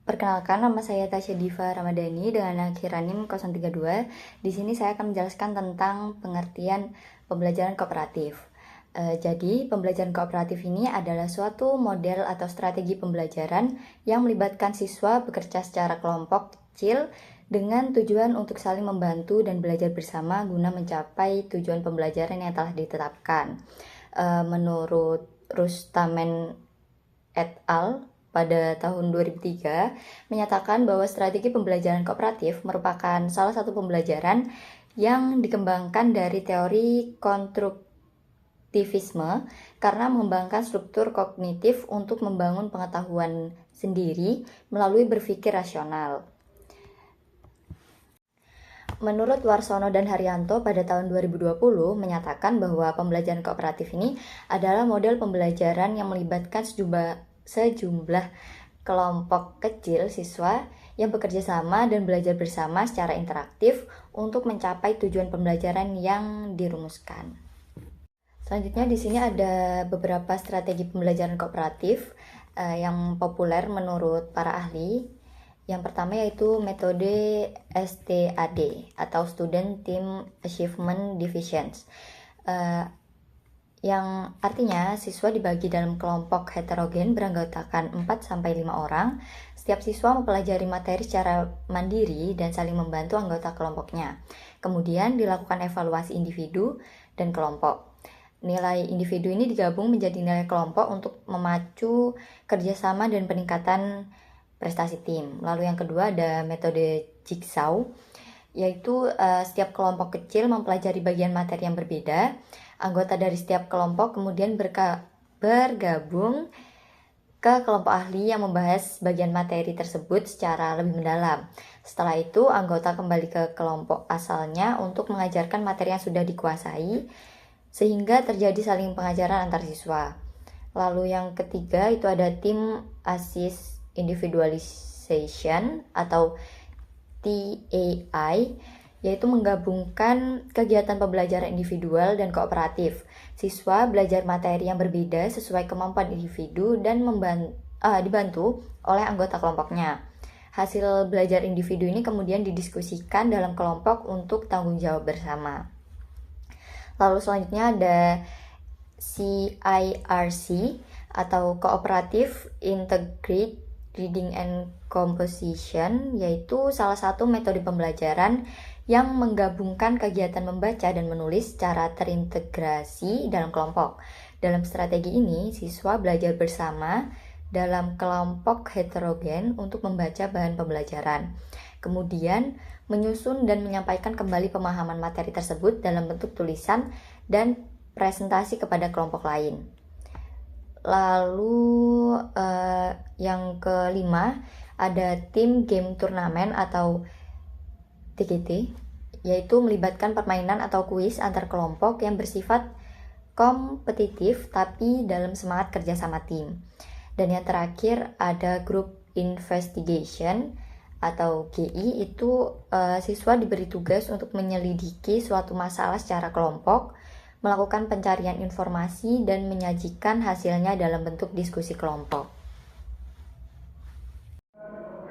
Perkenalkan, nama saya Tasya Diva Ramadhani dengan akhiran NIM 032. Di sini saya akan menjelaskan tentang pengertian pembelajaran kooperatif. Jadi, pembelajaran kooperatif ini adalah suatu model atau strategi pembelajaran yang melibatkan siswa bekerja secara kelompok kecil dengan tujuan untuk saling membantu dan belajar bersama guna mencapai tujuan pembelajaran yang telah ditetapkan. Menurut Rustamen et al. Pada tahun 2003 menyatakan bahwa strategi pembelajaran kooperatif merupakan salah satu pembelajaran yang dikembangkan dari teori konstruktivisme karena mengembangkan struktur kognitif untuk membangun pengetahuan sendiri melalui berpikir rasional. Menurut Warsono dan Haryanto pada tahun 2020 menyatakan bahwa pembelajaran kooperatif ini adalah model pembelajaran yang melibatkan sejumlah kelompok kecil siswa yang bekerja sama dan belajar bersama secara interaktif untuk mencapai tujuan pembelajaran yang dirumuskan. Selanjutnya di sini ada beberapa strategi pembelajaran kooperatif yang populer menurut para ahli. Yang pertama yaitu metode STAD atau Student Team Achievement Divisions, yang artinya siswa dibagi dalam kelompok heterogen beranggotakan 4-5 orang. Setiap siswa mempelajari materi secara mandiri dan saling membantu anggota kelompoknya. Kemudian dilakukan evaluasi individu dan kelompok. Nilai individu ini digabung menjadi nilai kelompok untuk memacu kerjasama dan peningkatan prestasi tim. Lalu yang kedua ada metode jigsaw, yaitu setiap kelompok kecil mempelajari bagian materi yang berbeda. Anggota dari setiap kelompok kemudian bergabung ke kelompok ahli yang membahas bagian materi tersebut secara lebih mendalam. Setelah itu, anggota kembali ke kelompok asalnya untuk mengajarkan materi yang sudah dikuasai, sehingga terjadi saling pengajaran antar siswa. Lalu yang ketiga itu ada Team Assist Individualization atau TAI, yaitu menggabungkan kegiatan pembelajaran individual dan kooperatif. Siswa belajar materi yang berbeda sesuai kemampuan individu dan dibantu oleh anggota kelompoknya. Hasil belajar individu ini kemudian didiskusikan dalam kelompok untuk tanggung jawab bersama. Lalu selanjutnya ada CIRC atau Cooperative Integrated Reading and Composition, yaitu salah satu metode pembelajaran yang menggabungkan kegiatan membaca dan menulis secara terintegrasi dalam kelompok. Dalam strategi ini, siswa belajar bersama dalam kelompok heterogen untuk membaca bahan pembelajaran. Kemudian, menyusun dan menyampaikan kembali pemahaman materi tersebut dalam bentuk tulisan dan presentasi kepada kelompok lain. Lalu yang kelima ada tim game turnamen atau TGT, yaitu melibatkan permainan atau kuis antar kelompok yang bersifat kompetitif tapi dalam semangat kerjasama tim. Dan yang terakhir ada group investigation atau GI, itu siswa diberi tugas untuk menyelidiki suatu masalah secara kelompok, melakukan pencarian informasi dan menyajikan hasilnya dalam bentuk diskusi kelompok.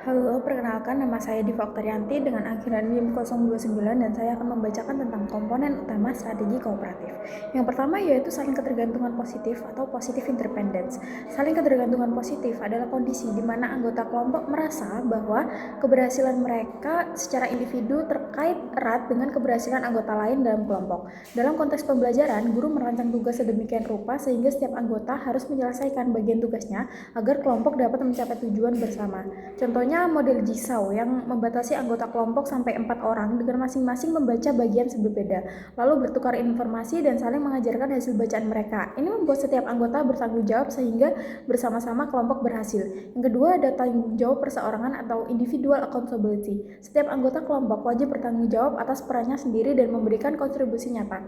Halo, perkenalkan nama saya Diva Oktavianti dengan akhiran NIM 029 dan saya akan membacakan tentang komponen utama strategi kooperatif. Yang pertama yaitu saling ketergantungan positif atau positive independence. Saling ketergantungan positif adalah kondisi di mana anggota kelompok merasa bahwa keberhasilan mereka secara individu terkait erat dengan keberhasilan anggota lain dalam kelompok. Dalam konteks pembelajaran, guru merancang tugas sedemikian rupa sehingga setiap anggota harus menyelesaikan bagian tugasnya agar kelompok dapat mencapai tujuan bersama. Contohnya model jigsaw yang membatasi anggota kelompok sampai 4 orang dengan masing-masing membaca bagian berbeda, lalu bertukar informasi dan saling mengajarkan hasil bacaan mereka. Ini membuat setiap anggota bertanggung jawab sehingga bersama-sama kelompok berhasil. Yang kedua ada tanggung jawab perseorangan atau individual accountability. Setiap anggota kelompok wajib bertanggung jawab atas perannya sendiri dan memberikan kontribusi nyata.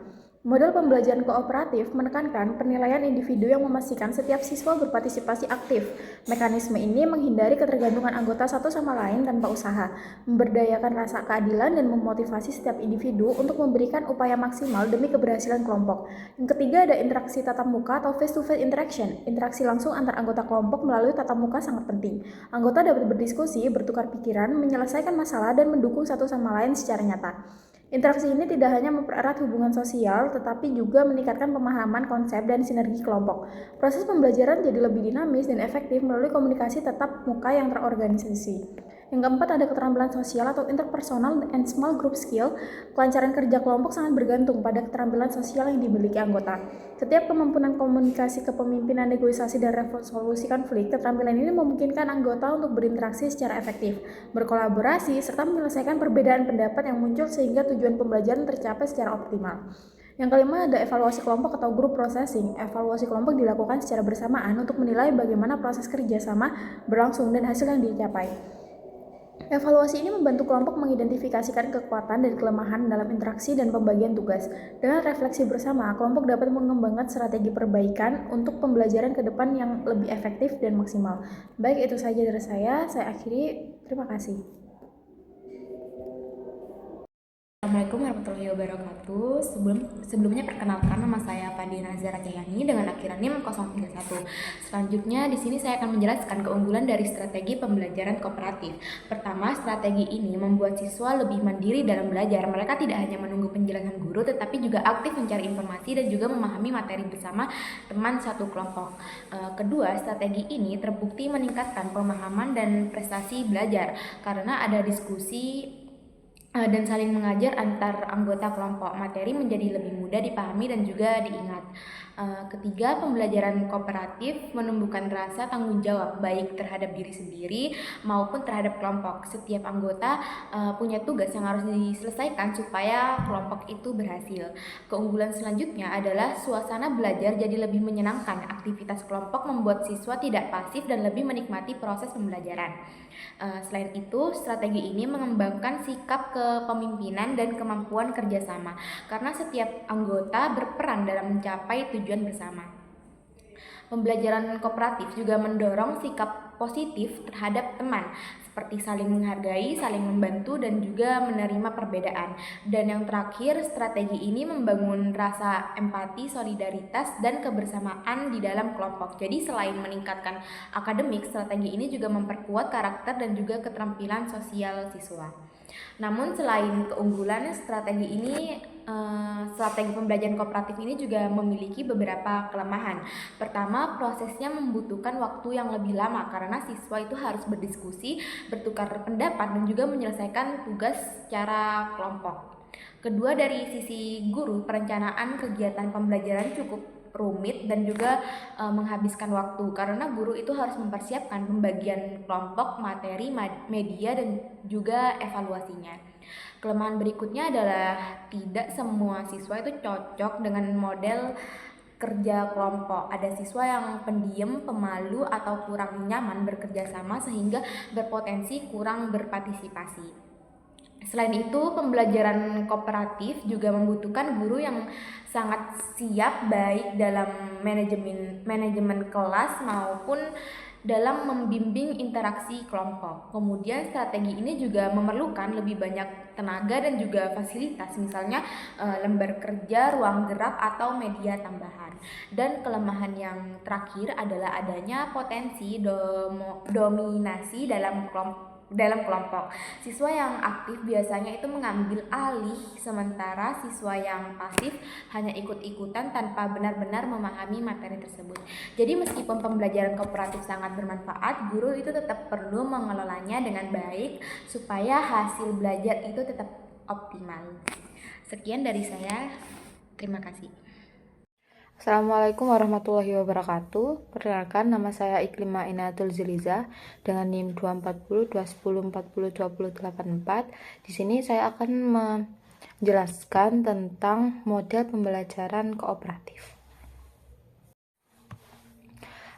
Model pembelajaran kooperatif menekankan penilaian individu yang memastikan setiap siswa berpartisipasi aktif. Mekanisme ini menghindari ketergantungan anggota satu sama lain tanpa usaha, memberdayakan rasa keadilan dan memotivasi setiap individu untuk memberikan upaya maksimal demi keberhasilan kelompok. Yang ketiga ada interaksi tatap muka atau face-to-face interaction. Interaksi langsung antar anggota kelompok melalui tatap muka sangat penting. Anggota dapat berdiskusi, bertukar pikiran, menyelesaikan masalah, dan mendukung satu sama lain secara nyata. Interaksi ini tidak hanya mempererat hubungan sosial, tetapi juga meningkatkan pemahaman konsep dan sinergi kelompok. Proses pembelajaran jadi lebih dinamis dan efektif melalui komunikasi tatap muka yang terorganisasi. Yang keempat ada keterampilan sosial atau interpersonal and small group skill. Kelancaran kerja kelompok sangat bergantung pada keterampilan sosial yang dimiliki anggota. Setiap kemampuan komunikasi, kepemimpinan, negosiasi, dan resolusi konflik, keterampilan ini memungkinkan anggota untuk berinteraksi secara efektif, berkolaborasi, serta menyelesaikan perbedaan pendapat yang muncul sehingga tujuan pembelajaran tercapai secara optimal. Yang kelima ada evaluasi kelompok atau group processing. Evaluasi kelompok dilakukan secara bersamaan untuk menilai bagaimana proses kerjasama berlangsung dan hasil yang dicapai. Evaluasi ini membantu kelompok mengidentifikasikan kekuatan dan kelemahan dalam interaksi dan pembagian tugas. Dengan refleksi bersama, kelompok dapat mengembangkan strategi perbaikan untuk pembelajaran ke depan yang lebih efektif dan maksimal. Baik, itu saja dari saya akhiri. Terima kasih. Assalamualaikum warahmatullahi wabarakatuh. Sebelumnya perkenalkan, nama saya Fadi Nazara Cahyani dengan akhiran NIM 031. Selanjutnya di sini saya akan menjelaskan keunggulan dari strategi pembelajaran kooperatif. Pertama, strategi ini membuat siswa lebih mandiri dalam belajar. Mereka tidak hanya menunggu penjelasan guru, tetapi juga aktif mencari informasi dan juga memahami materi bersama teman satu kelompok. Kedua, strategi ini terbukti meningkatkan pemahaman dan prestasi belajar karena ada diskusi dan saling mengajar antar anggota kelompok. Materi menjadi lebih mudah dipahami dan juga diingat. Ketiga, pembelajaran kooperatif menumbuhkan rasa tanggung jawab baik terhadap diri sendiri maupun terhadap kelompok. Setiap anggota punya tugas yang harus diselesaikan supaya kelompok itu berhasil. Keunggulan selanjutnya adalah suasana belajar jadi lebih menyenangkan. Aktivitas kelompok membuat siswa tidak pasif dan lebih menikmati proses pembelajaran. Selain itu, strategi ini mengembangkan sikap kepemimpinan dan kemampuan kerjasama karena setiap anggota berperan dalam mencapai tujuan bersama. Pembelajaran kooperatif juga mendorong sikap positif terhadap teman, seperti saling menghargai, saling membantu, dan juga menerima perbedaan. Dan yang terakhir, strategi ini membangun rasa empati, solidaritas, dan kebersamaan di dalam kelompok. Jadi selain meningkatkan akademik, strategi ini juga memperkuat karakter dan juga keterampilan sosial siswa. Namun selain keunggulan, strategi pembelajaran kooperatif ini juga memiliki beberapa kelemahan. Pertama, prosesnya membutuhkan waktu yang lebih lama karena siswa itu harus berdiskusi, bertukar pendapat, dan juga menyelesaikan tugas secara kelompok. Kedua, dari sisi guru, perencanaan kegiatan pembelajaran cukup rumit dan juga menghabiskan waktu karena guru itu harus mempersiapkan pembagian kelompok, materi, media, dan juga evaluasinya. Kelemahan berikutnya adalah tidak semua siswa itu cocok dengan model kerja kelompok. Ada siswa yang pendiam, pemalu, atau kurang nyaman bekerja sama sehingga berpotensi kurang berpartisipasi. Selain itu, pembelajaran kooperatif juga membutuhkan guru yang sangat siap baik dalam manajemen kelas maupun dalam membimbing interaksi kelompok. Kemudian strategi ini juga memerlukan lebih banyak tenaga dan juga fasilitas, misalnya lembar kerja, ruang gerak, atau media tambahan. Dan kelemahan yang terakhir adalah adanya potensi dominasi dalam kelompok. Siswa yang aktif biasanya itu mengambil alih, sementara siswa yang pasif hanya ikut-ikutan tanpa benar-benar memahami materi tersebut. Jadi meskipun pembelajaran kooperatif sangat bermanfaat, guru itu tetap perlu mengelolanya dengan baik supaya hasil belajar itu tetap optimal. Sekian dari saya. Terima kasih. Assalamualaikum warahmatullahi wabarakatuh. Perkenalkan, nama saya Iklima Inatul Ziliza dengan NIM 240 210 40 20 84. Di sini saya akan menjelaskan tentang model pembelajaran kooperatif.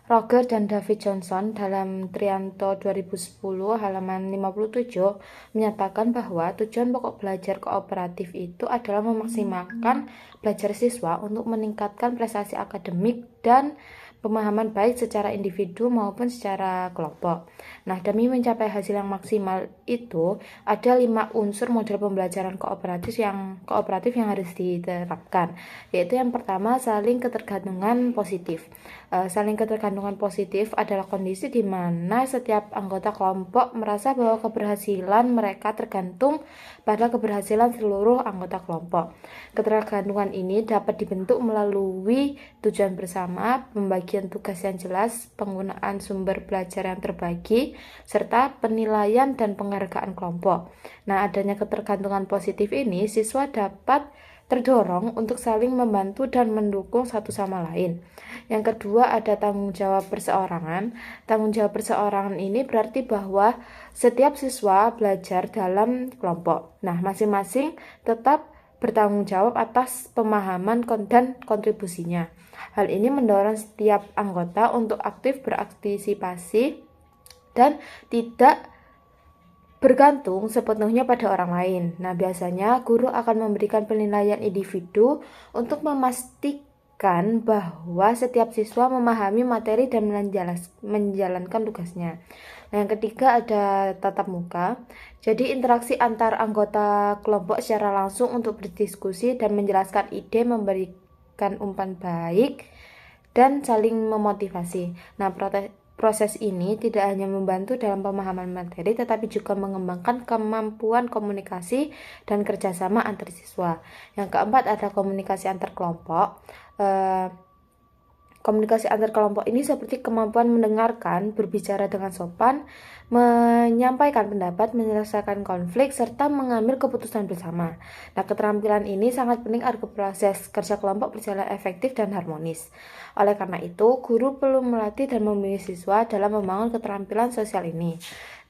Roger dan David Johnson dalam Trianto 2010 halaman 57 menyatakan bahwa tujuan pokok belajar kooperatif itu adalah memaksimalkan belajar siswa untuk meningkatkan prestasi akademik dan pemahaman baik secara individu maupun secara kelompok. Nah, demi mencapai hasil yang maksimal itu, ada 5 unsur model pembelajaran kooperatif yang harus diterapkan, yaitu yang pertama, saling ketergantungan positif. Saling ketergantungan positif adalah kondisi di mana setiap anggota kelompok merasa bahwa keberhasilan mereka tergantung pada keberhasilan seluruh anggota kelompok. Ketergantungan ini dapat dibentuk melalui tujuan bersama, pembagian tugas yang jelas, penggunaan sumber belajar yang terbagi, serta penilaian dan penghargaan kelompok. Nah, adanya ketergantungan positif ini, siswa dapat terdorong untuk saling membantu dan mendukung satu sama lain. Yang kedua, ada tanggung jawab perseorangan. Tanggung jawab perseorangan ini berarti bahwa setiap siswa belajar dalam kelompok. Nah, masing-masing tetap bertanggung jawab atas pemahaman dan kontribusinya. Hal ini mendorong setiap anggota untuk aktif berpartisipasi dan tidak bergantung sepenuhnya pada orang lain. Nah, biasanya guru akan memberikan penilaian individu untuk memastikan bahwa setiap siswa memahami materi dan menjalankan tugasnya. Nah, yang ketiga ada tatap muka. Jadi interaksi antar anggota kelompok secara langsung untuk berdiskusi dan menjelaskan ide, memberikan umpan baik, dan saling memotivasi. Nah, proses ini tidak hanya membantu dalam pemahaman materi, tetapi juga mengembangkan kemampuan komunikasi dan kerjasama antar siswa. Yang keempat ada komunikasi antar kelompok. Komunikasi antar kelompok ini seperti kemampuan mendengarkan, berbicara dengan sopan, menyampaikan pendapat, menyelesaikan konflik, serta mengambil keputusan bersama. Nah, keterampilan ini sangat penting agar proses kerja kelompok berjalan efektif dan harmonis. Oleh karena itu, guru perlu melatih dan membimbing siswa dalam membangun keterampilan sosial ini.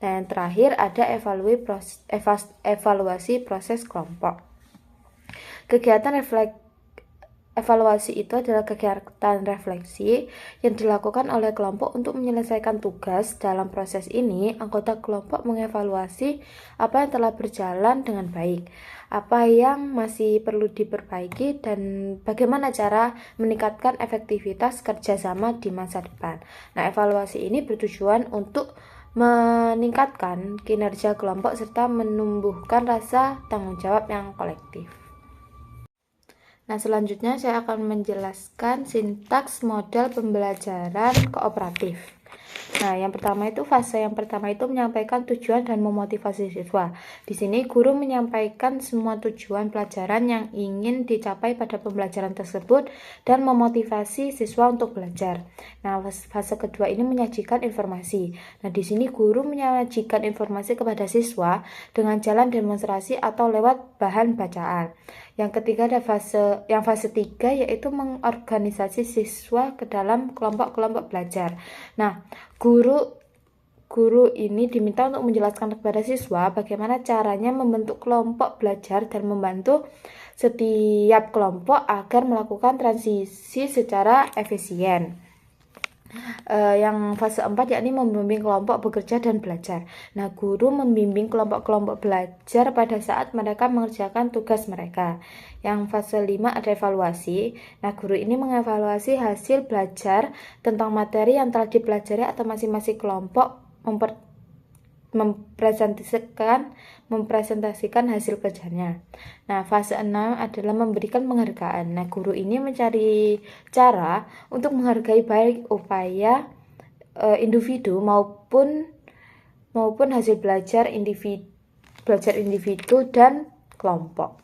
Nah, yang terakhir ada evaluasi proses kelompok. Kegiatan evaluasi itu adalah kegiatan refleksi yang dilakukan oleh kelompok untuk menyelesaikan tugas. Dalam proses ini, anggota kelompok mengevaluasi apa yang telah berjalan dengan baik, apa yang masih perlu diperbaiki, dan bagaimana cara meningkatkan efektivitas kerjasama di masa depan. Nah, evaluasi ini bertujuan untuk meningkatkan kinerja kelompok serta menumbuhkan rasa tanggung jawab yang kolektif. Nah, selanjutnya saya akan menjelaskan sintaks model pembelajaran kooperatif. Nah, fase yang pertama itu menyampaikan tujuan dan memotivasi siswa. Di sini guru menyampaikan semua tujuan pelajaran yang ingin dicapai pada pembelajaran tersebut dan memotivasi siswa untuk belajar. Nah, fase kedua ini menyajikan informasi. Nah, di sini guru menyajikan informasi kepada siswa dengan jalan demonstrasi atau lewat bahan bacaan. Yang ketiga ada fase 3 yaitu mengorganisasi siswa ke dalam kelompok-kelompok belajar. Nah, guru ini diminta untuk menjelaskan kepada siswa bagaimana caranya membentuk kelompok belajar dan membantu setiap kelompok agar melakukan transisi secara efisien. Yang fase 4 yakni membimbing kelompok bekerja dan belajar. Nah, guru membimbing kelompok-kelompok belajar pada saat mereka mengerjakan tugas mereka. Yang fase 5 ada evaluasi. Nah, guru ini mengevaluasi hasil belajar tentang materi yang telah dipelajari atau masing-masing kelompok mempresentasikan hasil kerjanya. Nah, fase 6 adalah memberikan penghargaan. Nah, guru ini mencari cara untuk menghargai baik upaya individu maupun hasil belajar individu dan kelompok.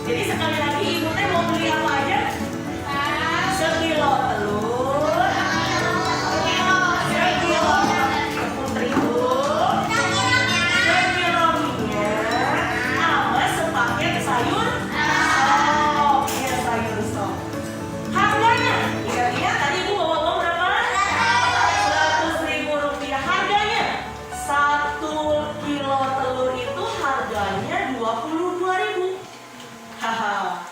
Jadi sekali lagi ibu teh mau beli apa aja? Sekilo telur, sekilo tepung terigu, sekilo minyak, sama sepaket sayur sop. Ya, sayur sop. Harganya, ingat-ingat tadi ibu bawa uang berapa? 100.000 rupiah. Harganya 1 kilo telur itu harganya 22.000. Haha,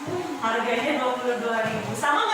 harganya 22.000. Sama nggak